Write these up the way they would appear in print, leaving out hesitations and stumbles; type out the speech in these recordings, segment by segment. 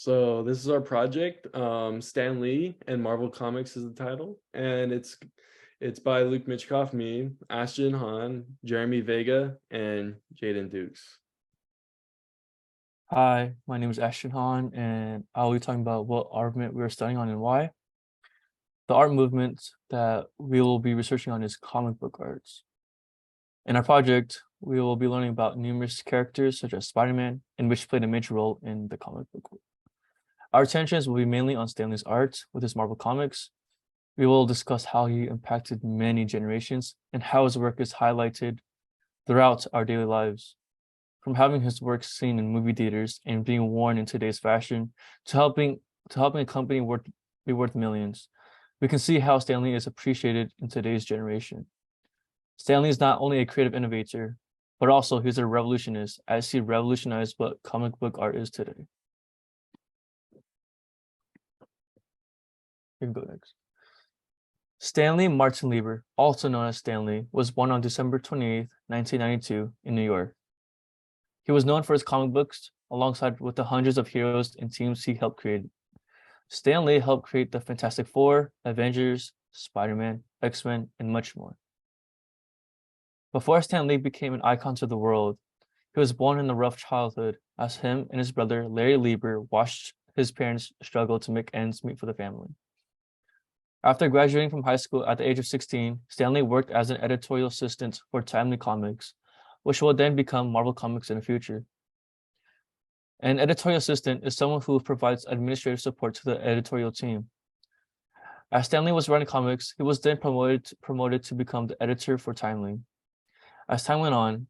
So this is our project. Stan Lee and Marvel Comics is the title, and it's by Luke Mitchkoff, me, Ashton Han, Jeremy Vega, and Jaden Dukes. Hi, my name is Ashton Han, and I'll be talking about what art movement we are studying on and why. The art movement that we will be researching on is comic book arts. In our project, we will be learning about numerous characters such as Spider-Man, and which played a major role in the comic book world. Our attentions will be mainly on Stan Lee's art with his Marvel Comics. We will discuss how he impacted many generations and how his work is highlighted throughout our daily lives. From having his work seen in movie theaters and being worn in today's fashion to helping a company be worth millions. We can see how Stan Lee is appreciated in today's generation. Stan Lee is not only a creative innovator, but also he's a revolutionist as he revolutionized what comic book art is today. You can go next. Stanley Martin Lieber, also known as Stan Lee, was born on December 28th, 1992 in New York. He was known for his comic books, alongside with the hundreds of heroes and teams he helped create. Stan Lee helped create the Fantastic Four, Avengers, Spider-Man, X-Men, and much more. Before Stan Lee became an icon to the world, he was born in a rough childhood as him and his brother Larry Lieber watched his parents struggle to make ends meet for the family. After graduating from high school at the age of 16, Stan Lee worked as an editorial assistant for Timely Comics, which will then become Marvel Comics in the future. An editorial assistant is someone who provides administrative support to the editorial team. As Stan Lee was writing comics, he was then promoted to become the editor for Timely. As time went on,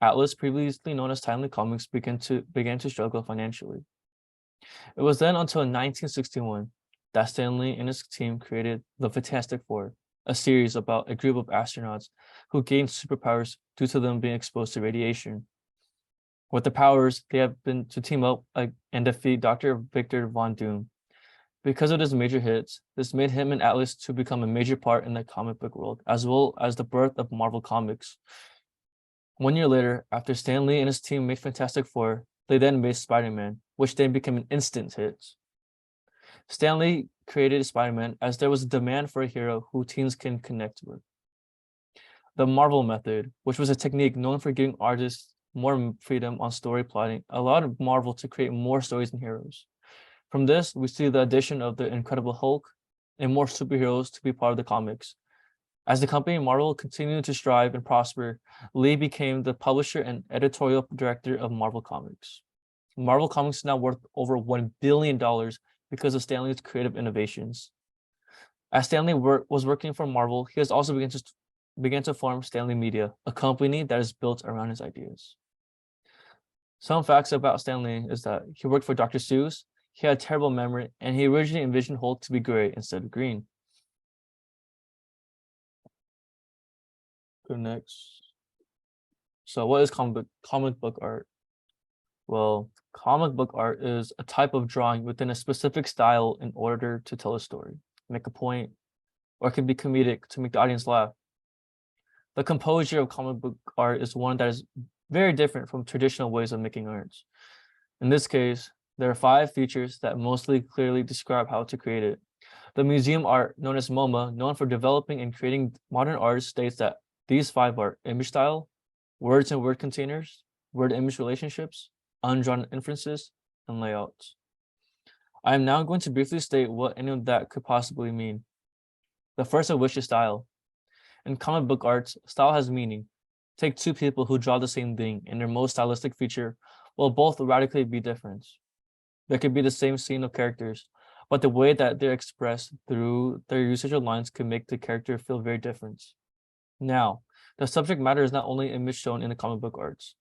Atlas, previously known as Timely Comics, began to struggle financially. It was then until 1961 that Stan Lee and his team created the Fantastic Four, a series about a group of astronauts who gained superpowers due to them being exposed to radiation. With the powers, they have been to team up and defeat Dr. Victor Von Doom. Because of his major hits, this made him and Atlas to become a major part in the comic book world, as well as the birth of Marvel Comics. 1 year later, after Stan Lee and his team made Fantastic Four, they then made Spider-Man, which then became an instant hit. Stan Lee created Spider-Man as there was a demand for a hero who teens can connect with. The Marvel method, which was a technique known for giving artists more freedom on story plotting, allowed Marvel to create more stories and heroes. From this, we see the addition of the Incredible Hulk and more superheroes to be part of the comics. As the company Marvel continued to strive and prosper, Lee became the publisher and editorial director of Marvel Comics. Marvel Comics is now worth over $1 billion because of Stan Lee's creative innovations. As Stan Lee was working for Marvel, he has also began to form Stan Lee Media, a company that is built around his ideas. Some facts about Stan Lee is that he worked for Dr. Seuss, he had a terrible memory, and he originally envisioned Hulk to be gray instead of green. Go next. So what is comic book art? Well, comic book art is a type of drawing within a specific style in order to tell a story, make a point, or it can be comedic to make the audience laugh. The composure of comic book art is one that is very different from traditional ways of making arts. In this case, there are 5 features that mostly clearly describe how to create it. The museum art, known as MoMA, known for developing and creating modern art, states that these 5 are image style, words and word containers, word-image relationships, undrawn inferences, and layouts. I am now going to briefly state what any of that could possibly mean. The first of which is style. In comic book arts, style has meaning. Take 2 people who draw the same thing, and their most stylistic feature will both radically be different. There could be the same scene of characters, but the way that they're expressed through their usage of lines can make the character feel very different. Now, the subject matter is not only image shown in the comic book arts.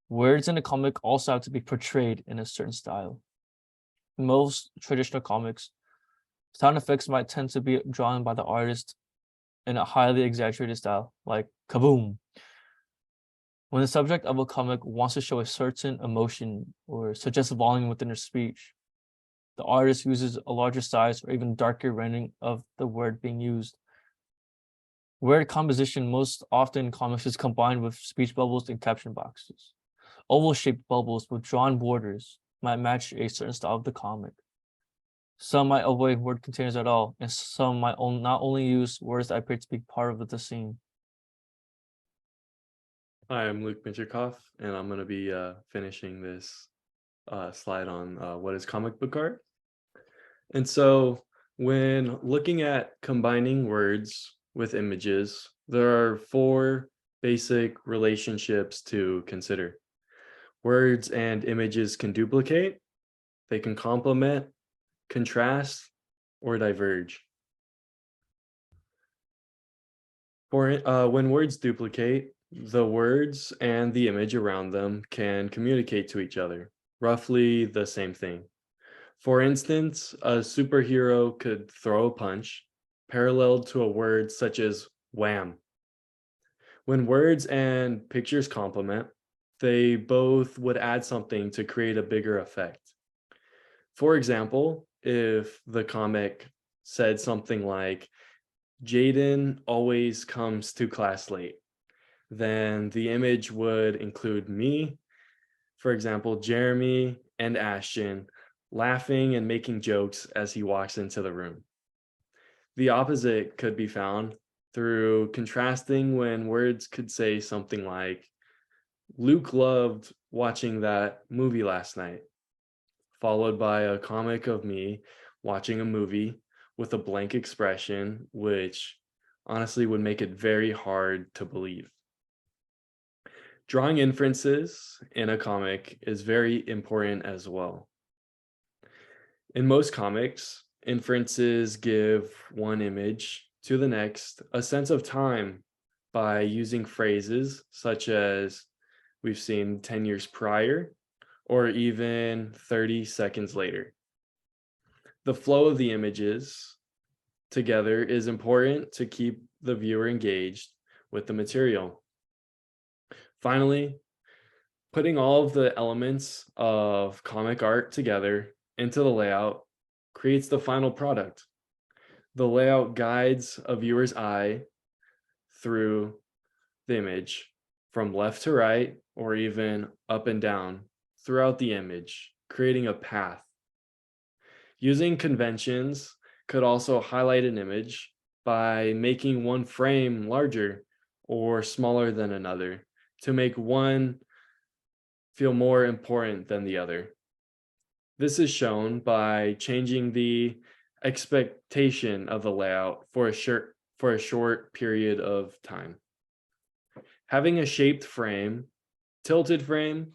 Words in the comic also have to be portrayed in a certain style. In most traditional comics, sound effects might tend to be drawn by the artist in a highly exaggerated style, like kaboom. When the subject of a comic wants to show a certain emotion or suggest volume within their speech, the artist uses a larger size or even darker rendering of the word being used. Word composition most often in comics is combined with speech bubbles and caption boxes. Oval-shaped bubbles with drawn borders might match a certain style of the comic. Some might avoid word containers at all, and some might not only use words that appear to be part of the scene. Hi, I'm Luke Minchikoff, and I'm going to be finishing this slide on what is comic book art. And so when looking at combining words with images, there are four basic relationships to consider. Words and images can duplicate, they can complement, contrast, or diverge. When words duplicate, the words and the image around them can communicate to each other, roughly the same thing. For instance, a superhero could throw a punch paralleled to a word such as wham. When words and pictures complement, they both would add something to create a bigger effect. For example, if the comic said something like, Jaden always comes to class late, then the image would include me, for example, Jeremy and Ashton, laughing and making jokes as he walks into the room. The opposite could be found through contrasting when words could say something like, Luke loved watching that movie last night, followed by a comic of me watching a movie with a blank expression, which honestly would make it very hard to believe. Drawing inferences in a comic is very important as well. In most comics, inferences give one image to the next a sense of time by using phrases such as we've seen 10 years prior or even 30 seconds later. The flow of the images together is important to keep the viewer engaged with the material. Finally, putting all of the elements of comic art together into the layout creates the final product. The layout guides a viewer's eye through the image from left to right or even up and down throughout the image, creating a path. Using conventions could also highlight an image by making one frame larger or smaller than another to make one feel more important than the other. This is shown by changing the expectation of the layout for a short period of time. Having a shaped frame, tilted frame,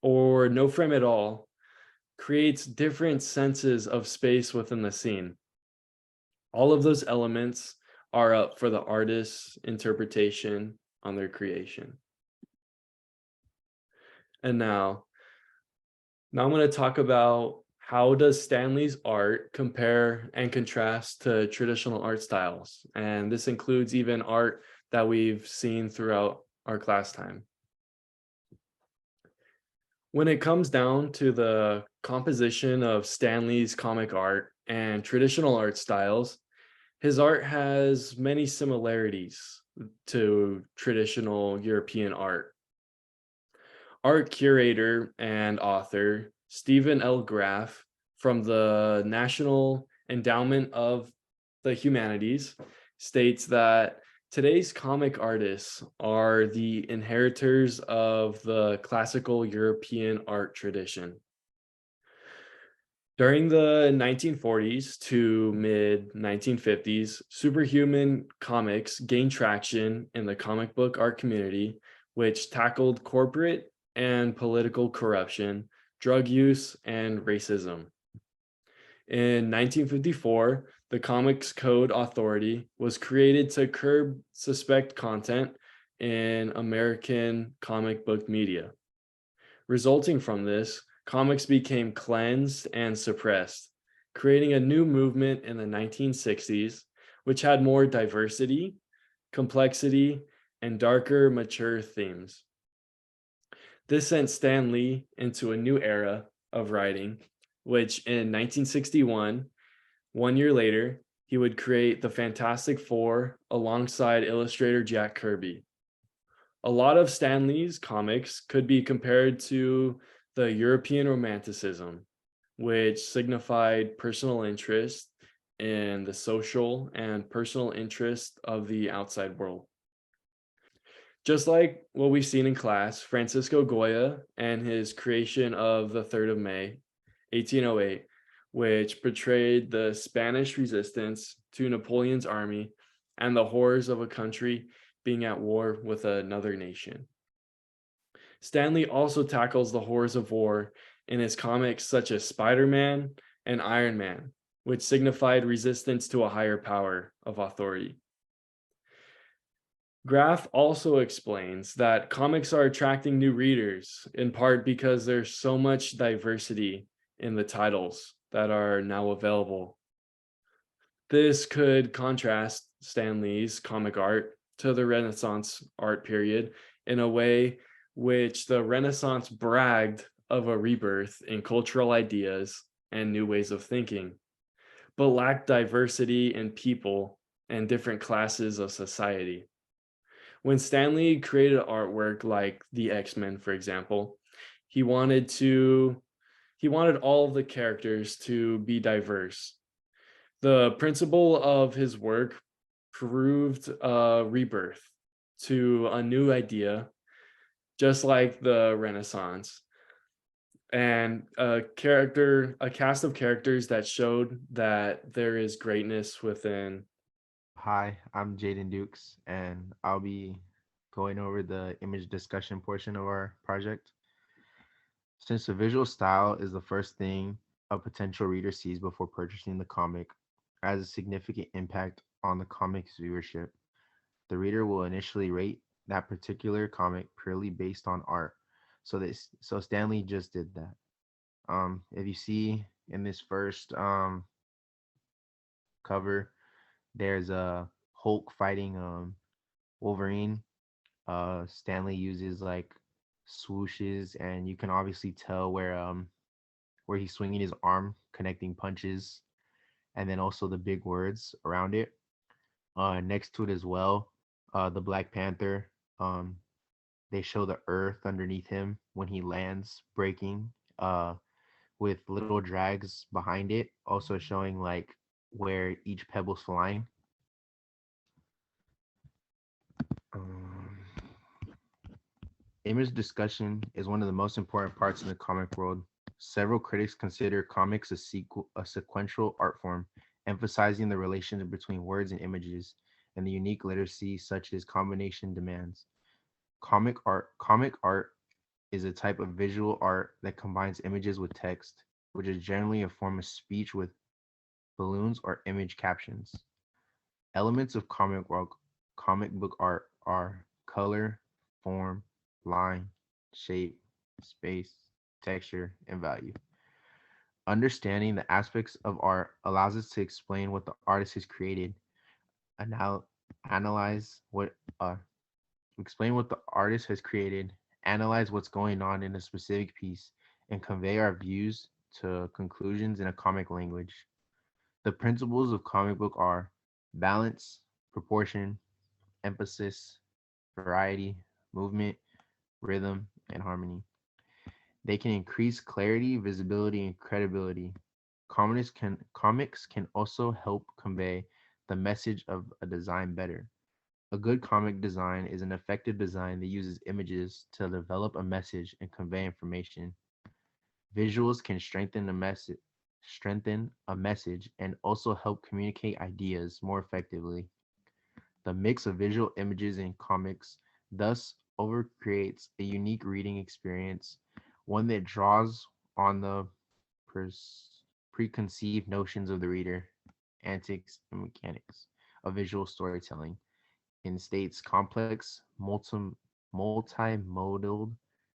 or no frame at all creates different senses of space within the scene. All of those elements are up for the artist's interpretation on their creation. And now I'm going to talk about how does Stan Lee's art compare and contrast to traditional art styles. And this includes even art that we've seen throughout our class time. When it comes down to the composition of Stan Lee's comic art and traditional art styles, his art has many similarities to traditional European art. Art curator and author Stephen L. Graff from the National Endowment of the Humanities states that today's comic artists are the inheritors of the classical European art tradition. During the 1940s to mid 1950s, superhuman comics gained traction in the comic book art community, which tackled corporate and political corruption, drug use, and racism. In 1954, the Comics Code Authority was created to curb suspect content in American comic book media. Resulting from this, comics became cleansed and suppressed, creating a new movement in the 1960s, which had more diversity, complexity, and darker, mature themes. This sent Stan Lee into a new era of writing, which in 1961, 1 year later, he would create the Fantastic Four alongside illustrator Jack Kirby. A lot of Stan Lee's comics could be compared to the European Romanticism, which signified personal interest in the social and personal interest of the outside world. Just like what we've seen in class, Francisco Goya and his creation of the 3rd of May, 1808, which portrayed the Spanish resistance to Napoleon's army and the horrors of a country being at war with another nation. Stanley also tackles the horrors of war in his comics such as Spider-Man and Iron Man, which signified resistance to a higher power of authority. Graff also explains that comics are attracting new readers, in part because there's so much diversity in the titles that are now available. This could contrast Stan Lee's comic art to the Renaissance art period in a way which the Renaissance bragged of a rebirth in cultural ideas and new ways of thinking, but lacked diversity in people and different classes of society. When Stan Lee created artwork like the X-Men, for example, he wanted all of the characters to be diverse. The principle of his work proved a rebirth to a new idea, just like the Renaissance, and a cast of characters that showed that there is greatness within. Hi, I'm Jaden Dukes, and I'll be going over the image discussion portion of our project. Since the visual style is the first thing a potential reader sees before purchasing the comic, it has a significant impact on the comic's viewership. The reader will initially rate that particular comic purely based on art. So Stanley just did that. If you see in this first cover, there's a Hulk fighting Wolverine. Stanley uses like swooshes, and you can obviously tell where he's swinging his arm, connecting punches, and then also the big words around it. Next to it as well, the Black Panther. They show the earth underneath him when he lands, breaking, with little drags behind it, also showing like where each pebble's flying. Um, Image discussion is one of the most important parts in the comic world. Several critics consider comics a sequential art form, emphasizing the relationship between words and images and the unique literacy such as combination demands. Comic art is a type of visual art that combines images with text, which is generally a form of speech with balloons or image captions. Elements of comic book art are color, form, line, shape, space, texture, and value. Understanding the aspects of art allows us to explain what the artist has created, anal- analyze what explain what the artist has created, analyze what's going on in a specific piece, and convey our views to conclusions in a comic language. The principles of comic book are balance, proportion, emphasis, variety, movement, rhythm, and harmony. They can increase clarity, visibility, and credibility. Comics can also help convey the message of a design better. A good comic design is an effective design that uses images to develop a message and convey information. Visuals can strengthen a message and also help communicate ideas more effectively. The mix of visual images in comics thus over creates a unique reading experience, one that draws on the preconceived notions of the reader, antics, and mechanics of visual storytelling, and states complex, multimodal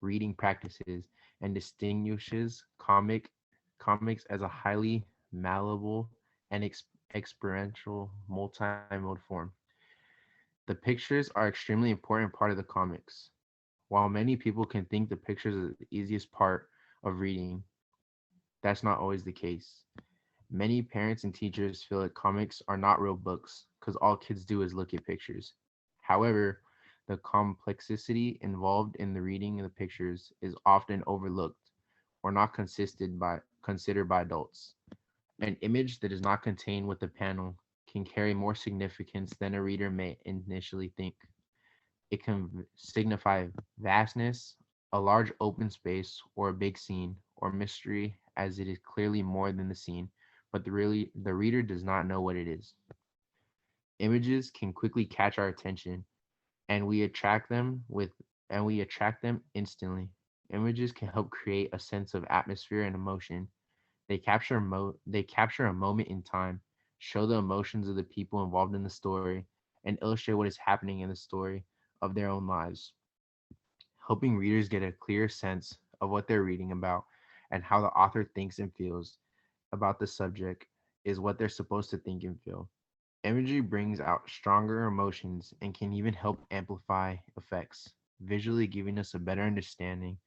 reading practices and distinguishes comics as a highly malleable and experiential multi-mode form. The pictures are extremely important part of the comics. While many people can think the pictures are the easiest part of reading, that's not always the case. Many parents and teachers feel that comics are not real books because all kids do is look at pictures. However, the complexity involved in the reading of the pictures is often overlooked. or not considered by adults. An image that is not contained with the panel can carry more significance than a reader may initially think. It can signify vastness, a large open space, or a big scene, or mystery, as it is clearly more than the scene, but the reader does not know what it is. Images can quickly catch our attention, and we attract them instantly. Images can help create a sense of atmosphere and emotion. They capture a moment in time, show the emotions of the people involved in the story, and illustrate what is happening in the story of their own lives, helping readers get a clear sense of what they're reading about and how the author thinks and feels about the subject is what they're supposed to think and feel. Imagery brings out stronger emotions and can even help amplify effects, visually giving us a better understanding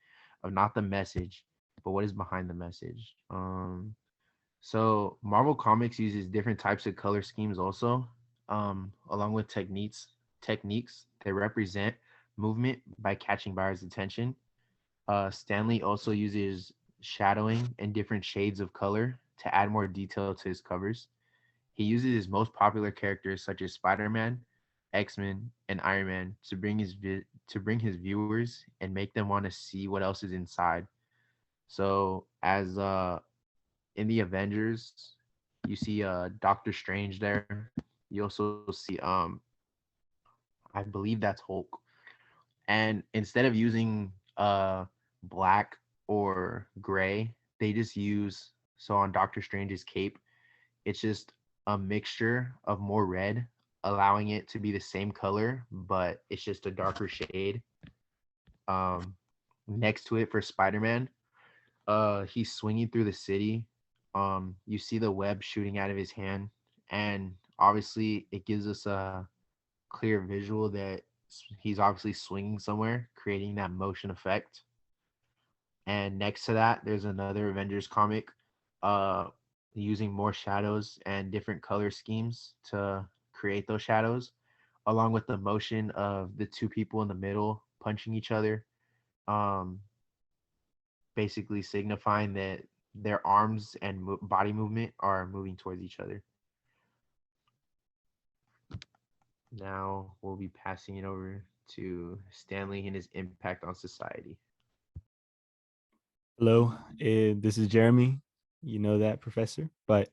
of not the message, but what is behind the message. So Marvel Comics uses different types of color schemes also, along with techniques that represent movement by catching buyers' attention. Stanley also uses shadowing and different shades of color to add more detail to his covers. He uses his most popular characters such as Spider-Man, X-Men, and Iron Man to bring his viewers and make them want to see what else is inside. So as in the Avengers, you see Doctor Strange there. You also see I believe that's Hulk. And instead of using black or gray, they just use, so on Doctor Strange's cape, it's just a mixture of more red, allowing it to be the same color, but it's just a darker shade. Um, Next to it for Spider-Man, he's swinging through the city. You see the web shooting out of his hand, and obviously it gives us a clear visual that he's obviously swinging somewhere, creating that motion effect. And next to that, there's another Avengers comic, uh, using more shadows and different color schemes to create those shadows, along with the motion of the two people in the middle punching each other, um, basically signifying that their arms and body movement are moving towards each other. Now we'll be passing it over to Stanley and his impact on society. Hello, this is Jeremy. You know that, Professor. But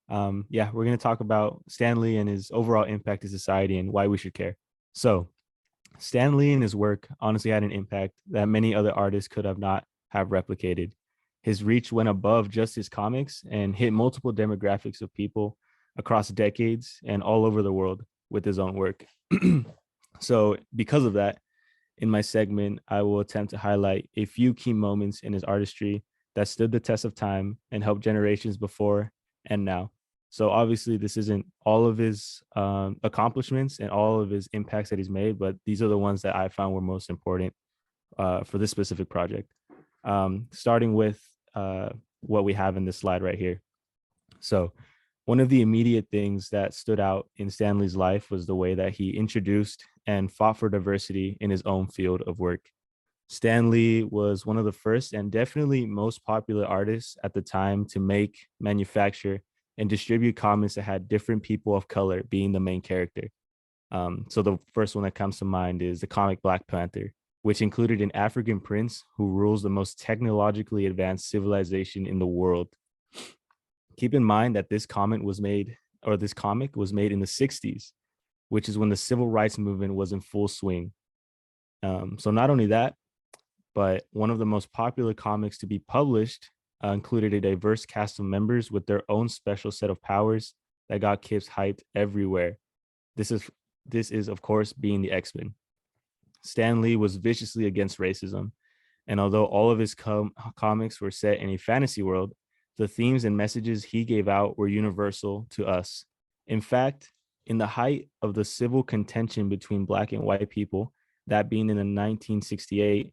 yeah, we're going to talk about Stan Lee and his overall impact to society and why we should care. So, Stan Lee and his work honestly had an impact that many other artists could have not have replicated. His reach went above just his comics and hit multiple demographics of people across decades and all over the world with his own work. So, because of that, in my segment, I will attempt to highlight a few key moments in his artistry that stood the test of time and helped generations before and now. So obviously, this isn't all of his accomplishments and all of his impacts that he's made, but these are the ones that I found were most important for this specific project. Starting with what we have in this slide right here. So one of the immediate things that stood out in Stan Lee's life was the way that he introduced and fought for diversity in his own field of work. Stan Lee was one of the first and definitely most popular artists at the time to make, manufacture, and distribute comics that had different people of color being the main character. So the first one that comes to mind is the comic Black Panther, which included an African prince who rules the most technologically advanced civilization in the world. Keep in mind that this comic was made in the 60s, which is when the civil rights movement was in full swing. So not only that, but one of the most popular comics to be published included a diverse cast of members with their own special set of powers that got kids hyped everywhere. This is of course being the X-Men. Stan Lee was viciously against racism, and although all of his comics were set in a fantasy world, the themes and messages he gave out were universal to us. In fact, in the height of the civil contention between Black and white people, that being in the 1968,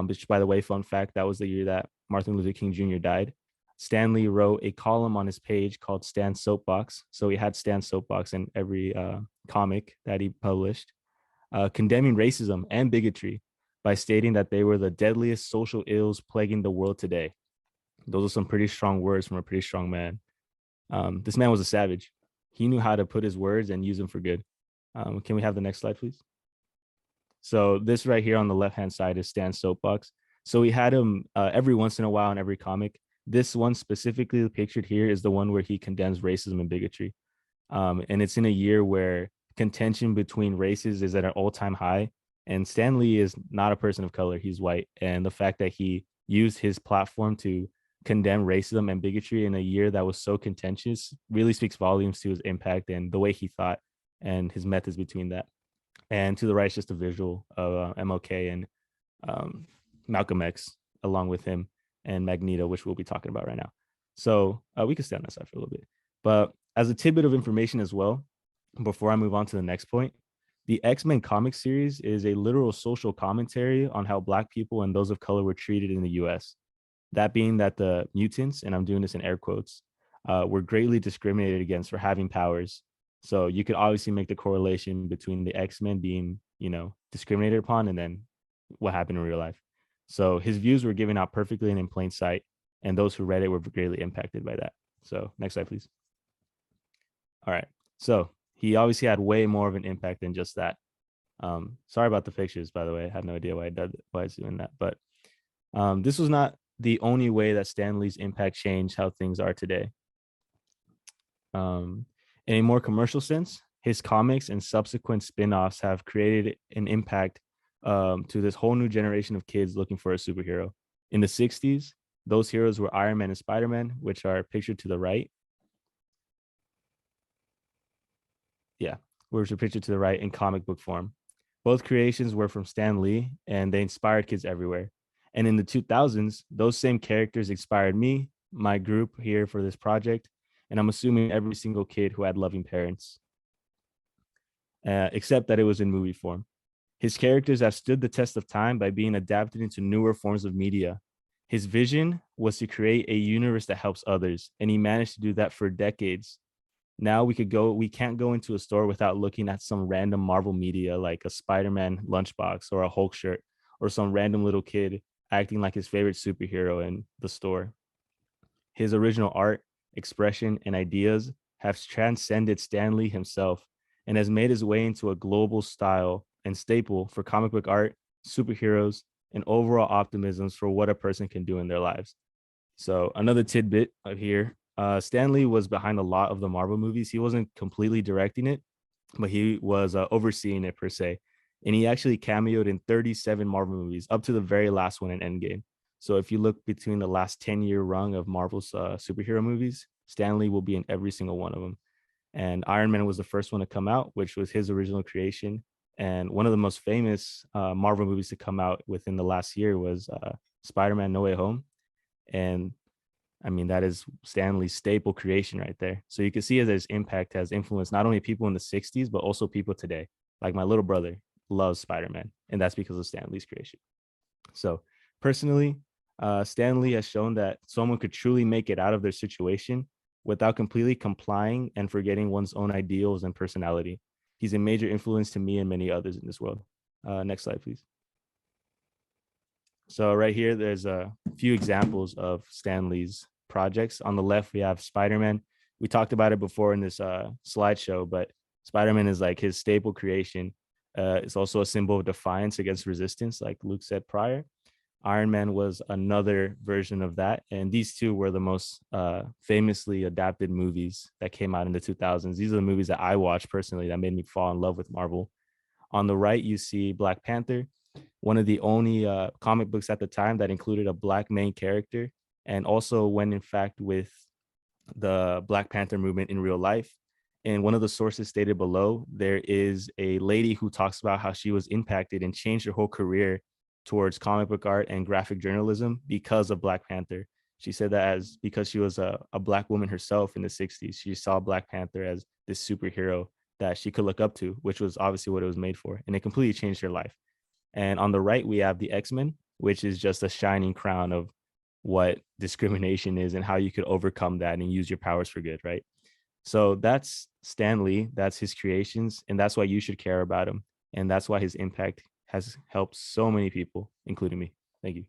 which, by the way, fun fact, that was the year that Martin Luther King Jr. died, Stan Lee wrote a column on his page called Stan's Soapbox. So he had Stan's Soapbox in every comic that he published, condemning racism and bigotry by stating that they were the deadliest social ills plaguing the world today. Those are some pretty strong words from a pretty strong man. This man was a savage. He knew how to put his words and use them for good. Can we have the next slide, please? So this right here on the left-hand side is Stan's soapbox. So we had him every once in a while in every comic. This one specifically pictured here is the one where he condemns racism and bigotry. And it's in a year where contention between races is at an all-time high. And Stan Lee is not a person of color. He's white. And the fact that he used his platform to condemn racism and bigotry in a year that was so contentious really speaks volumes to his impact and the way he thought and his methods between that. And to the right is just a visual of MLK and Malcolm X along with him and Magneto, which we'll be talking about right now. So we can stay on that side for a little bit. But as a tidbit of information as well, before I move on to the next point, the X-Men comic series is a literal social commentary on how Black people and those of color were treated in the US. That being that the mutants, and I'm doing this in air quotes, were greatly discriminated against for having powers. So you could obviously make the correlation between the X-Men being, discriminated upon and then what happened in real life. So his views were given out perfectly and in plain sight, and those who read it were greatly impacted by that. So next slide, please. All right. So he obviously had way more of an impact than just that. Sorry about the pictures, by the way. I have no idea why it's doing that. But this was not the only way that Stan Lee's impact changed how things are today. In a more commercial sense, his comics and subsequent spin-offs have created an impact to this whole new generation of kids looking for a superhero. In the 60s, those heroes were Iron Man and Spider-Man, which are pictured to the right. Yeah, which are pictured to the right in comic book form. Both creations were from Stan Lee, and they inspired kids everywhere. And in the 2000s, those same characters inspired me, my group here for this project, and I'm assuming every single kid who had loving parents, except that it was in movie form. His characters have stood the test of time by being adapted into newer forms of media. His vision was to create a universe that helps others, and he managed to do that for decades. Now we can't go into a store without looking at some random Marvel media like a Spider-Man lunchbox or a Hulk shirt or some random little kid acting like his favorite superhero in the store. His original art, expression, and ideas have transcended Stan Lee himself and has made his way into a global style and staple for comic book art, superheroes, and overall optimisms for what a person can do in their lives. So another tidbit of here, Stan Lee was behind a lot of the Marvel movies. He wasn't completely directing it, but he was overseeing it per se. And he actually cameoed in 37 Marvel movies up to the very last one in Endgame. So if you look between the last 10-year run of Marvel's superhero movies, Stan Lee will be in every single one of them. And Iron Man was the first one to come out, which was his original creation. And one of the most famous Marvel movies to come out within the last year was Spider-Man No Way Home. And I mean, that is Stan Lee's staple creation right there. So you can see as his impact has influenced not only people in the 60s, but also people today. Like my little brother loves Spider-Man, and that's because of Stan Lee's creation. So personally, Stan Lee has shown that someone could truly make it out of their situation without completely complying and forgetting one's own ideals and personality. He's a major influence to me and many others in this world. Next slide, please. So right here, there's a few examples of Stan Lee's projects. On the left, we have Spider-Man. We talked about it before in this slideshow, but Spider-Man is like his staple creation. It's also a symbol of defiance against resistance, like Luke said prior. Iron Man was another version of that. And these two were the most famously adapted movies that came out in the 2000s. These are the movies that I watched personally that made me fall in love with Marvel. On the right, you see Black Panther, one of the only comic books at the time that included a Black main character, and also went in fact with the Black Panther movement in real life. And one of the sources stated below, there is a lady who talks about how she was impacted and changed her whole career towards comic book art and graphic journalism because of Black Panther. She said that as because she was a Black woman herself in the 60s, she saw Black Panther as this superhero that she could look up to, which was obviously what it was made for. And it completely changed her life. And on the right, we have the X-Men, which is just a shining crown of what discrimination is and how you could overcome that and use your powers for good, right? So that's Stan Lee, that's his creations, and that's why you should care about him. And that's why his impact has helped so many people, including me. Thank you.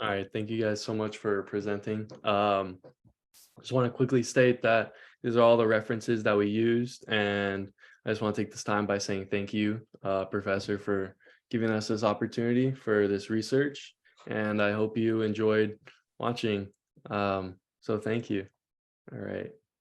All right, thank you guys so much for presenting. Just want to quickly state that these are all the references that we used, and I just want to take this time by saying thank you, Professor, for giving us this opportunity for this research, and I hope you enjoyed watching. So thank you. All right.